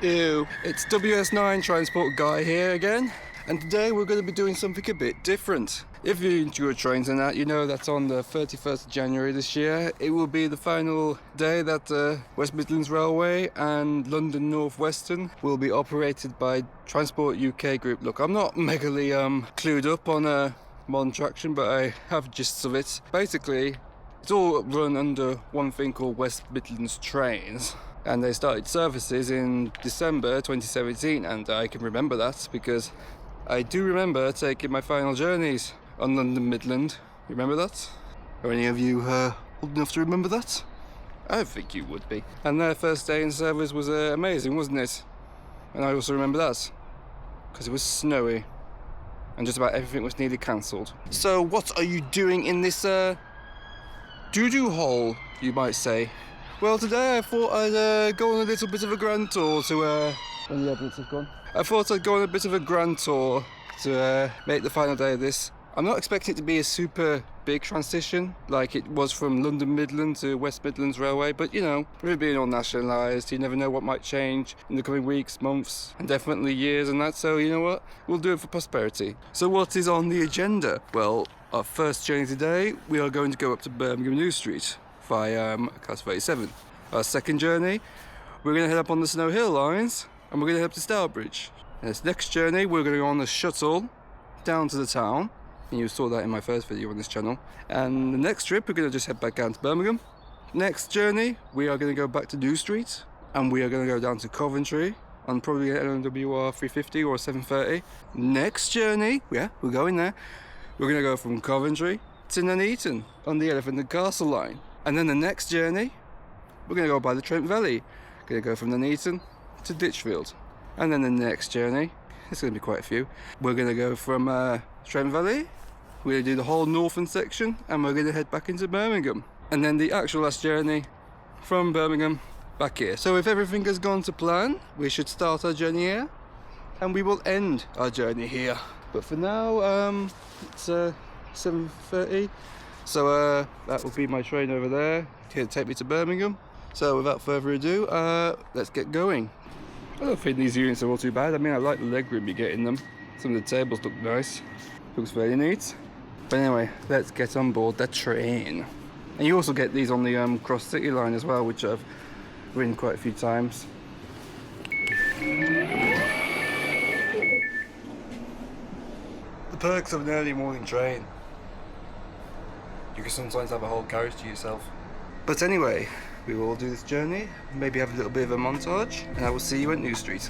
Ew. It's WS9 Transport Guy here again, and today we're going to be doing something a bit different. If you're into your trains and that, you know that on the 31st of January this year, it will be the final day that West Midlands Railway and London Northwestern will be operated by Transport UK Group. Look, I'm not megally clued up on modern traction, but I have gists of it. Basically, it's all run under one thing called West Midlands Trains. And they started services in December 2017, and I can remember that because I do remember taking my final journeys on London Midland. You remember that? Are any of you old enough to remember that? I think you would be. And their first day in service was amazing, wasn't it? And I also remember that because it was snowy and just about everything was nearly cancelled. So what are you doing in this doo-doo hole, you might say? Well, today I thought I'd go on a little bit of a grand tour to when the adults have gone. I thought I'd go on a bit of a grand tour to make the final day of this. I'm not expecting it to be a super big transition like it was from London Midland to West Midlands Railway, but you know, with it being all nationalised, you never know what might change in the coming weeks, months, and definitely years and that, so you know what? We'll do it for prosperity. So what is on the agenda? Well, our first journey today, we are going to go up to Birmingham New Street via Class 37. Our second journey, we're going to head up on the Snow Hill lines and we're going to head up to Stourbridge. And this next journey, we're going to go on the shuttle down to the town, and you saw that in my first video on this channel. And the next trip, we're going to just head back down to Birmingham. Next journey, we are going to go back to New Street and we are going to go down to Coventry on probably an LNWR 350 or 730. Next journey, yeah, we're going there. We're going to go from Coventry to Nuneaton on the Elephant and Castle line. And then the next journey, we're going to go by the Trent Valley. Going to go from Nuneaton to Ditchfield. And then the next journey, there's going to be quite a few. We're going to go from Trent Valley, we're going to do the whole northern section, and we're going to head back into Birmingham. And then the actual last journey from Birmingham back here. So if everything has gone to plan, we should start our journey here, and we will end our journey here. But for now, it's 7:30. So that will be my train over there, here to take me to Birmingham. So without further ado, let's get going. I don't think these units are all too bad. I mean, I like the legroom you get in them. Some of the tables look nice. Looks very neat. But anyway, let's get on board the train. And you also get these on the Cross City line as well, which I've ridden quite a few times. The perks of an early morning train. You can sometimes have a whole carriage to yourself. But anyway, we will all do this journey, maybe have a little bit of a montage, and I will see you at New Street.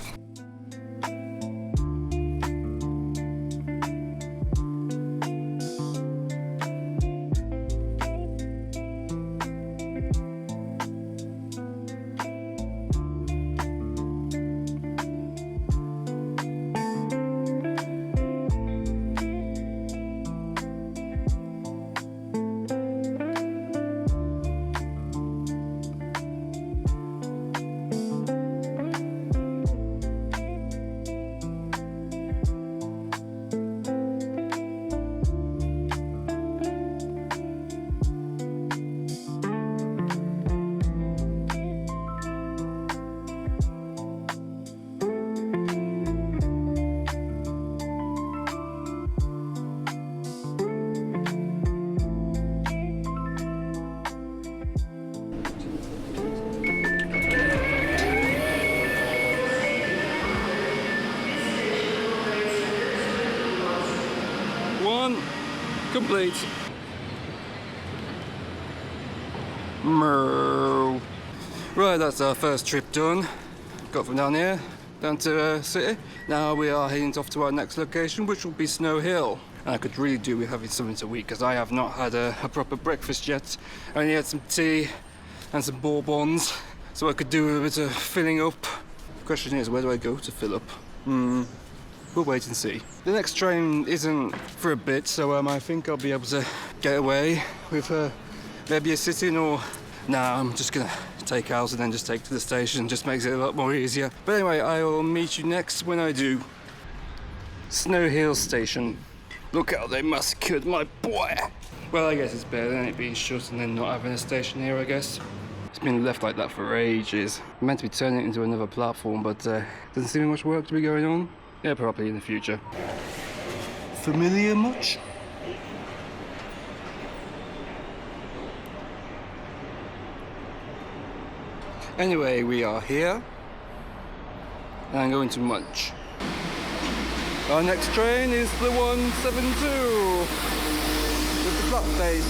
Complete. Right, that's our first trip done. Got from down here down to City. Now we are heading off to our next location, which will be Snow Hill. And I could really do with having something to eat because I have not had a proper breakfast yet. I only had some tea and some bourbons, so I could do a bit of filling up. The question is, where do I go to fill up? We'll wait and see. The next train isn't for a bit, so I think I'll be able to get away with maybe a sit-in, or nah, I'm just gonna take out and then just take to the station. Just makes it a lot more easier. But anyway, I will meet you next when I do. Snow Hill Station. Look how they massacred my boy. Well, I guess it's better than it being shut and then not having a station here, I guess. It's been left like that for ages. We're meant to be turning it into another platform, but doesn't seem much work to be going on. Yeah, probably in the future. Familiar much? Anyway, we are here, and I'm going to munch. Our next train is the 172 with the flat face.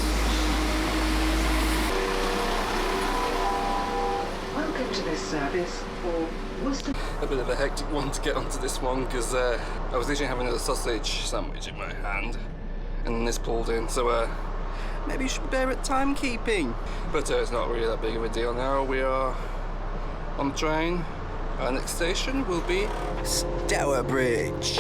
Welcome to this service for Worcester. A bit of a hectic one to get onto this one because I was literally having a sausage sandwich in my hand, and then this pulled in. So maybe you should be better at timekeeping. But it's not really that big of a deal now. We are on the train. Our next station will be Stourbridge.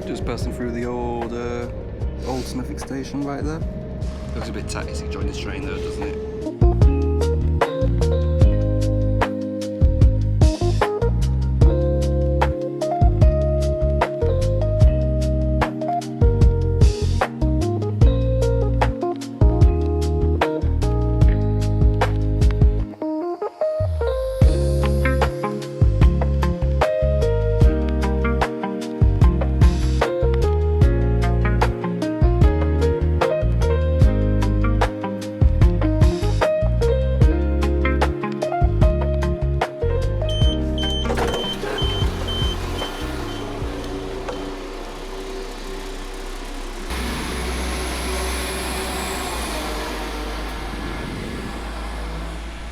Just passing through the old Smithwick station right there. Looks a bit taxi to join this train though, doesn't it?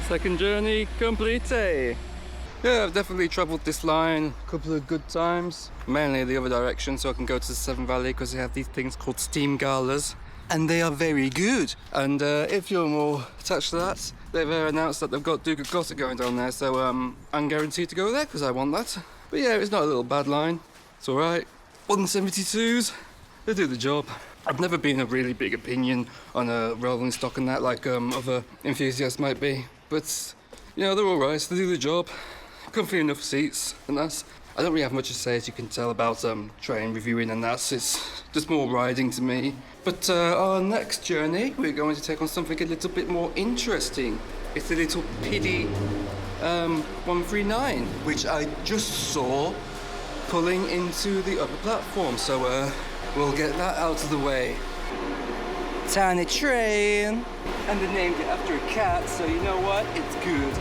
Second journey complete. Yeah, I've definitely travelled this line a couple of good times, mainly the other direction, so I can go to the Severn Valley because they have these things called steam galas, and they are very good. And if you're more attached to that, they've announced that they've got Duke of Gloucester going down there, so I'm guaranteed to go there because I want that. But yeah, it's not a little bad line. It's all right. 172s, they do the job. I've never been a really big opinion on a rolling stock and that, like other enthusiasts might be. But, you know, they're alright, so they do the job. Comfy enough seats, and that's... I don't really have much to say, as you can tell, about train reviewing and that. It's just more riding to me. But our next journey, we're going to take on something a little bit more interesting. It's the little 𝗵𝗵𝗔 139, which I just saw pulling into the upper platform. So we'll get that out of the way. Tiny train, and they named it after a cat, so you know what? It's good.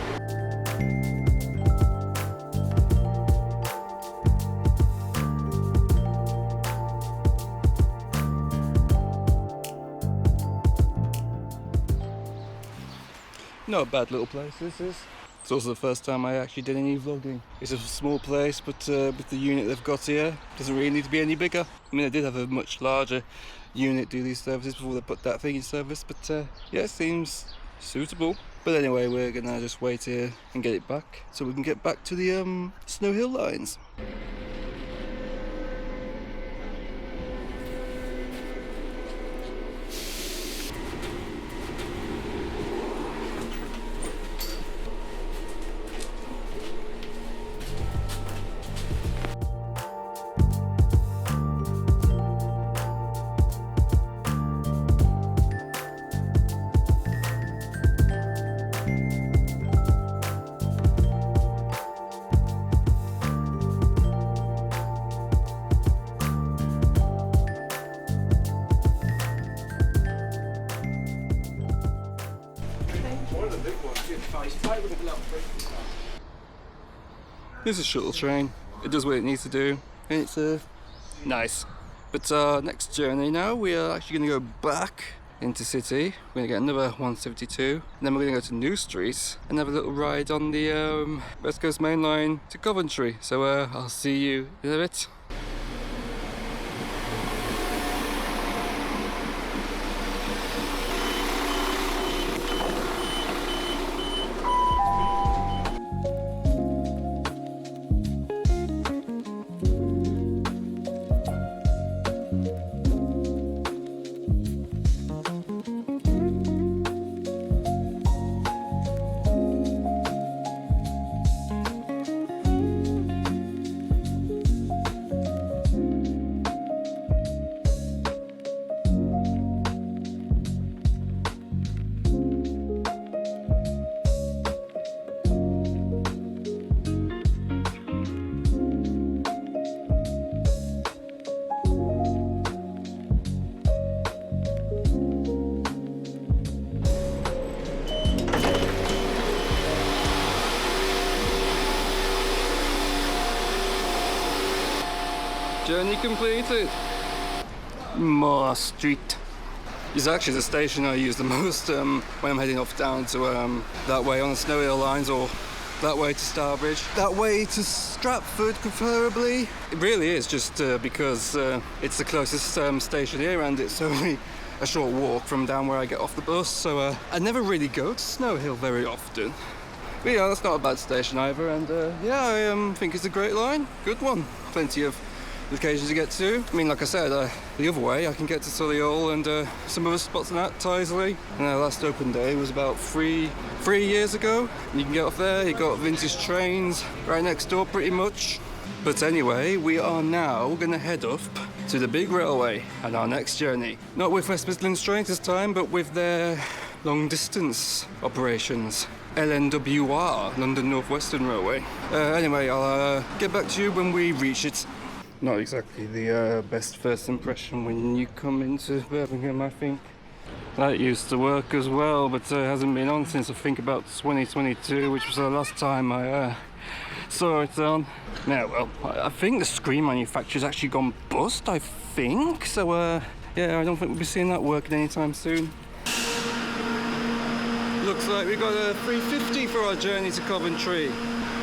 Not a bad little place this is. It's also the first time I actually did any vlogging. It's a small place, but with the unit they've got here, doesn't really need to be any bigger. I mean, I did have a much larger unit do these services before they put that thing in service, but yeah, it seems suitable. But anyway, we're gonna just wait here and get it back so we can get back to the Snow Hill lines. This is a shuttle train. It does what it needs to do, and it's nice. But next journey now, we are actually going to go back into city. We're going to get another 172, and then we're going to go to New Street and have a little ride on the West Coast Main Line to Coventry. So I'll see you in a bit. Journey completed. Moore Street is actually the station I use the most when I'm heading off down to that way on the Snowy Hill lines, or that way to Starbridge, that way to Stratford preferably. It really is just because it's the closest station here, and it's only a short walk from down where I get off the bus, so I never really go to Snowy Hill very often. But yeah, that's not a bad station either, and yeah, I think it's a great line, good one. Plenty of locations to get to. I mean, like I said, the other way I can get to Solihull and some other spots in that, Tyseley. And our last open day was about three years ago. And you can get off there, you've got vintage trains right next door pretty much. But anyway, we are now going to head up to the big railway and our next journey. Not with West Midlands trains this time, but with their long distance operations. LNWR, London Northwestern Railway. Anyway, I'll get back to you when we reach it. Not exactly the best first impression when you come into Birmingham, I think. That used to work as well, but hasn't been on since I think about 2022, which was the last time I saw it on. Now, well, I think the screen manufacturer's actually gone bust, I think. So, yeah, I don't think we'll be seeing that working anytime soon. Looks like we got a 350 for our journey to Coventry.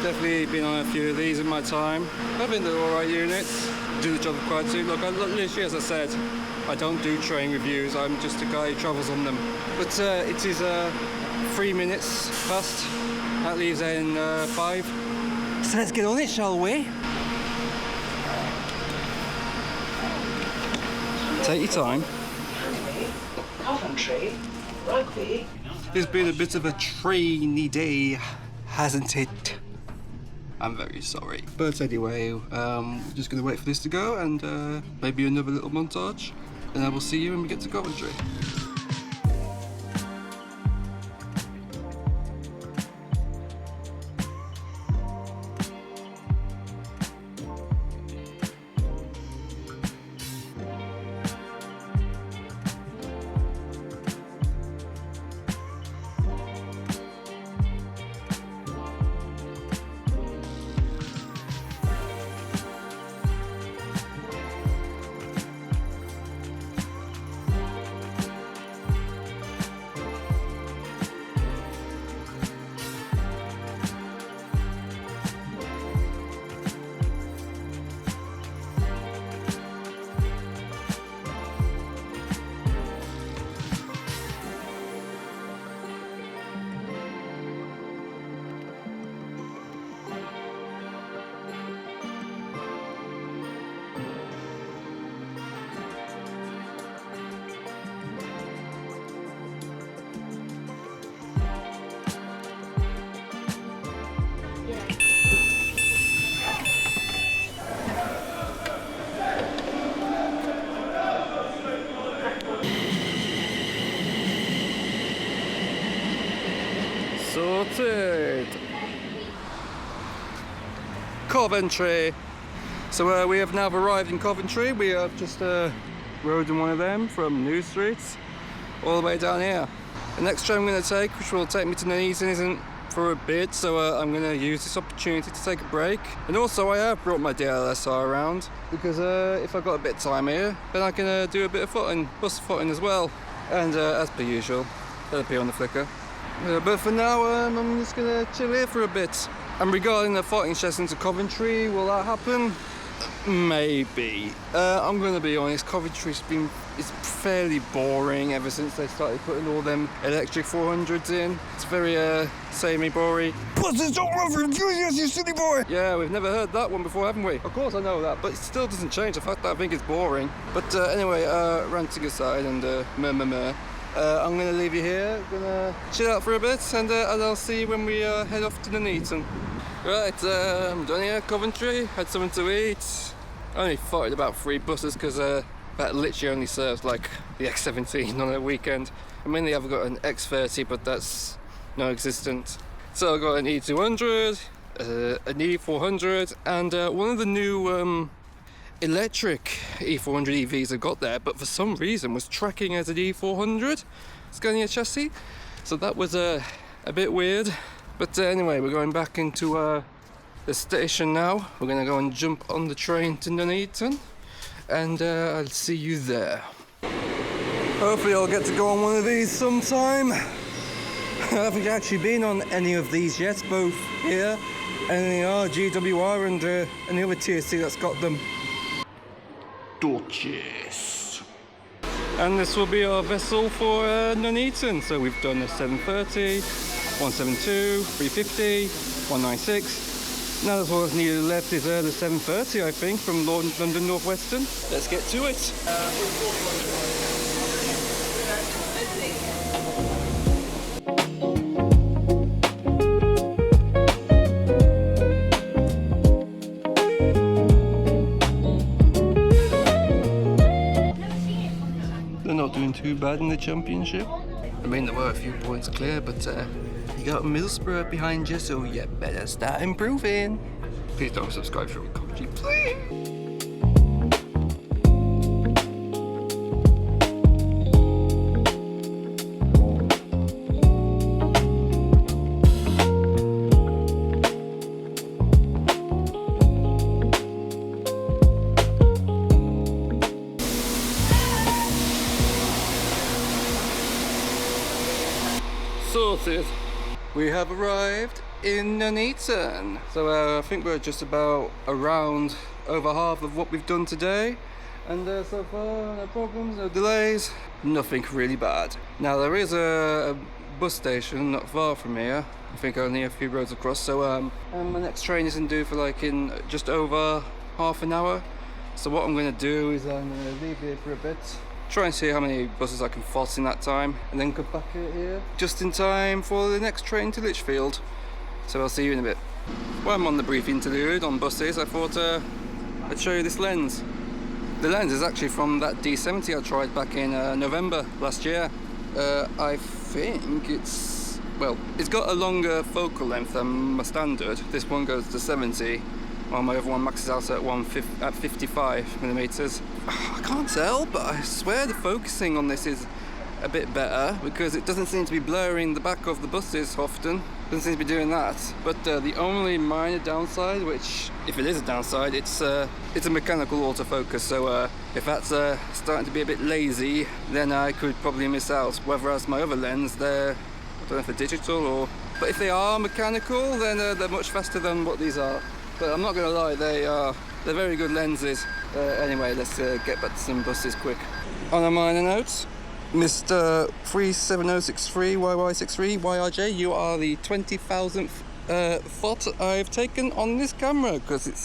Definitely been on a few of these in my time. I think they're alright units. Do the job quite soon. Look, literally, as I said, I don't do train reviews. I'm just a guy who travels on them. But it is 3 minutes past. That leaves in 5. So let's get on it, shall we? Take your time. Coventry, Rugby. It's been a bit of a trainy day, hasn't it? I'm very sorry. But anyway, we're just going to wait for this to go and maybe another little montage. And I will see you when we get to Coventry. Sorted! Coventry! So we have now arrived in Coventry. We have just rode in one of them from New Street all the way down here. The next train I'm going to take, which will take me to Nuneaton, isn't for a bit, so I'm going to use this opportunity to take a break. And also I have brought my DLSR around, because if I've got a bit of time here, then I can do a bit of footing, bus footing as well. And as per usual, that'll be on the flicker. But for now, I'm just going to chill here for a bit. And regarding the fighting session to Coventry, will that happen? Maybe. I'm going to be honest, Coventry's been fairly boring ever since they started putting all them electric 400s in. It's very samey, boring. Buses don't run for enthusiasts, you silly boy! Yeah, we've never heard that one before, haven't we? Of course I know that, but it still doesn't change the fact that I think it's boring. But anyway, ranting aside and I'm going to leave you here. I'm going to chill out for a bit, and I'll see you when we head off to Nuneaton. Right, I'm done here, Coventry. Had something to eat. I only farted about 3 buses because that literally only serves like the X17 on a weekend. I mean, I've got an X30, but that's non-existent. So I've got an E200, an E400, and one of the new electric E400 EVs I got there, but for some reason was tracking as an E400 Scania chassis. So that was a bit weird. But anyway, we're going back into the station now. We're going to go and jump on the train to Nuneaton. and I'll see you there. Hopefully I'll get to go on one of these sometime. I haven't actually been on any of these yet, both here, LNWR, GWR, and any other TSC that's got them. Torches. And this will be our vessel for Nuneaton. So we've done a 730, 172, 350, 196. Now that's all that's needed left is the 730, I think, from London Northwestern. Let's get to it. Not doing too bad in the championship. I mean, there were a few points clear, but you got Middlesbrough behind you, so you better start improving. Please don't subscribe for 𝗀𝗵𝗆𝗀𝗀, please. Sorted. We have arrived in Nuneaton. So I think we're just about around over half of what we've done today. And so far, no problems, no delays, nothing really bad. Now there is a bus station not far from here. I think only a few roads across. So my next train isn't due for like in just over half an hour. So what I'm going to do is I'm going to leave here for a bit. Try and see how many buses I can foss in that time, and then come back here just in time for the next train to Lichfield. So I'll see you in a bit. While I'm on the brief interlude on buses, I thought I'd show you this lens. The lens is actually from that D70 I tried back in November last year. I think it's got a longer focal length than my standard. This one goes to 70. While my other one maxes out at 55mm. I can't tell, but I swear the focusing on this is a bit better because it doesn't seem to be blurring the back of the buses often. Doesn't seem to be doing that. But the only minor downside, which if it is a downside, it's a mechanical autofocus. So if that's starting to be a bit lazy, then I could probably miss out. Whereas my other lens, I don't know if they're digital or, but if they are mechanical, then they're much faster than what these are. But I'm not going to lie, they're very good lenses. Anyway, let's get back to some buses quick. On a minor note, Mr. 37063YY63 YRJ, you are the 20,000th photo I've taken on this camera because it's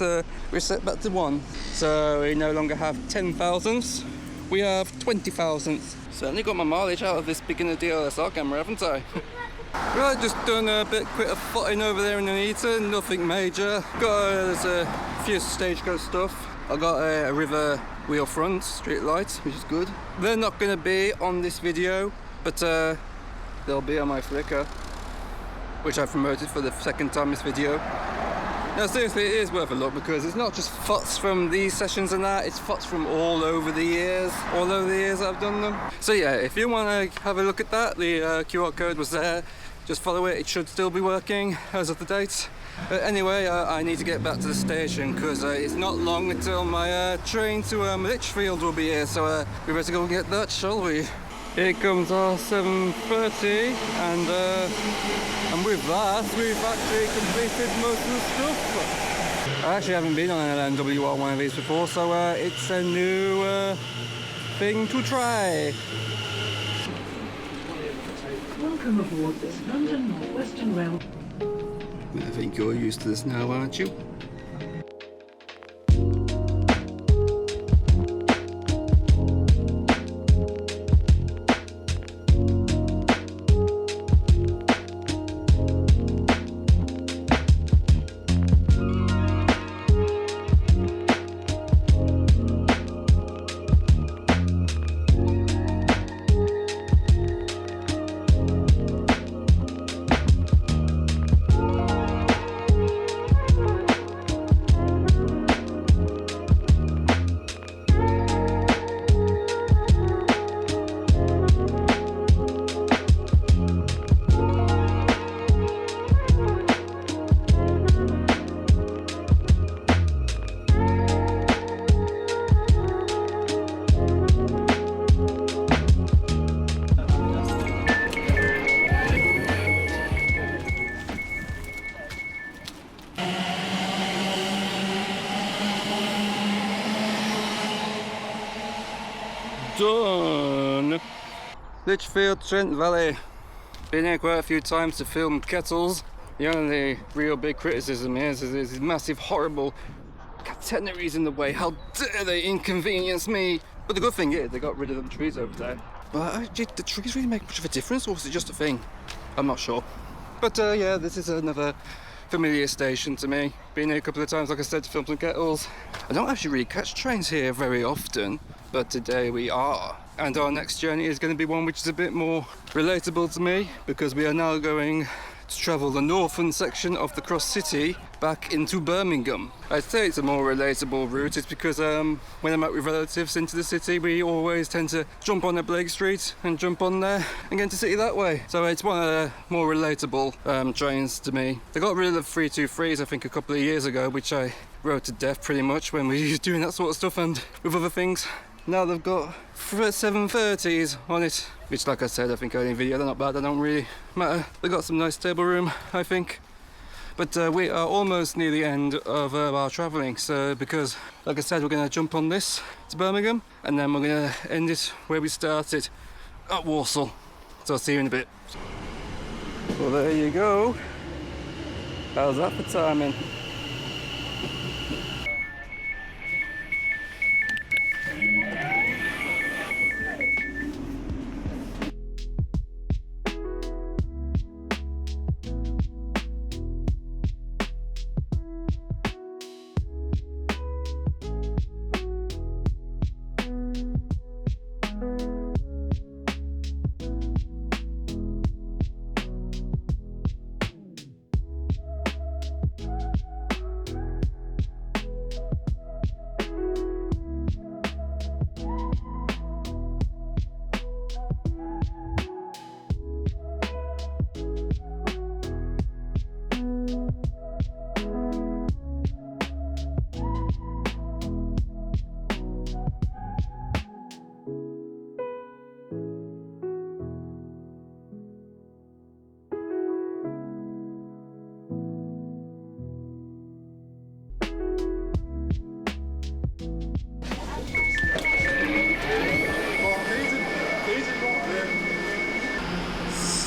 reset back to 1. So we no longer have 10,000ths, we have 20,000ths. Certainly got my mileage out of this beginner DSLR camera, haven't I? Well, I've just done a bit of footing over there in Nuneaton, nothing major. There's a few stagecoach stuff. I got a river wheel front street lights, which is good. They're not going to be on this video, but they'll be on my Flickr, which I promoted for the second time this video. Now seriously, it is worth a look because it's not just FOTs from these sessions and that, it's FOTs from all over the years I've done them. So yeah, if you want to have a look at that, the QR code was there. Just follow it, it should still be working as of the date. But anyway, I need to get back to the station because it's not long until my train to Lichfield will be here, so we better go and get that, shall we? Here comes our 730, and with that, we've actually completed most of the stuff. I actually haven't been on an LNWR one of these before, so it's a new thing to try. Welcome aboard this London Northwestern Rail. I think you're used to this now, aren't you? done. Lichfield, Trent Valley. Been here quite a few times to film kettles. The only real big criticism is there's these massive, horrible catenaries in the way. How dare they inconvenience me? But the good thing is they got rid of them trees over there. But did the trees really make much of a difference, or was it just a thing? I'm not sure. But yeah, this is another familiar station to me. Been here a couple of times, like I said, to film some kettles. I don't actually really catch trains here very often, but today we are. And our next journey is going to be one which is a bit more relatable to me, because we are now going to travel the northern section of the cross city back into Birmingham. I'd say it's a more relatable route. It's because when I'm out with relatives into the city, we always tend to jump on at Blake Street and jump on there and get into the city that way. So it's one of the more relatable trains to me. They got rid of the 323s I think a couple of years ago, which I rode to death pretty much when we were doing that sort of stuff and with other things. Now they've got 730s on it, which, like I said, I think earlier in the video, they're not bad, they don't really matter. They've got some nice table room, I think. But we are almost near the end of our travelling, so because, like I said, we're going to jump on this to Birmingham, and then we're going to end it where we started, at Walsall. So I'll see you in a bit. Well, there you go. How's that for timing?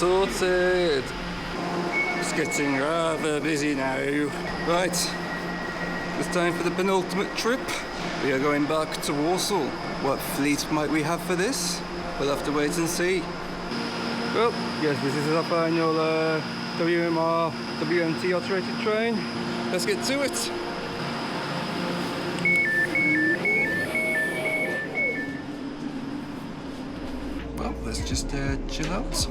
Sorted. It's getting rather busy now. Right, it's time for the penultimate trip. We are going back to Walsall. What fleet might we have for this? We'll have to wait and see. Well, yes, this is our final WMR WMT operated train. Let's get to it. Well, let's just chill out.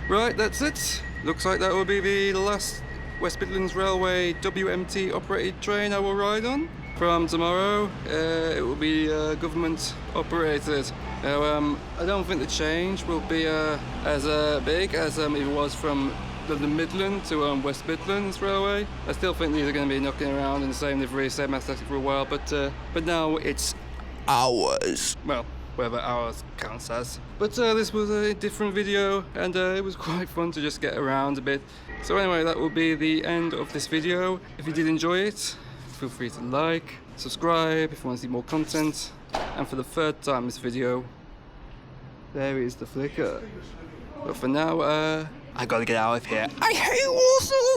Right, that's it. Looks like that will be the last West Midlands Railway WMT operated train I will ride on. From tomorrow, it will be government operated. Now, I don't think the change will be as big as it was from the Midland to West Midlands Railway. I still think these are going to be knocking around in the same livery, same aesthetic for a while, but now it's ours. Well, whatever hours counts as. But this was a different video, and it was quite fun to just get around a bit. So anyway, that will be the end of this video. If you did enjoy it, feel free to like, subscribe if you want to see more content. And for the third time in this video, there is the flicker. But for now, I gotta get out of here. I hate Walsall!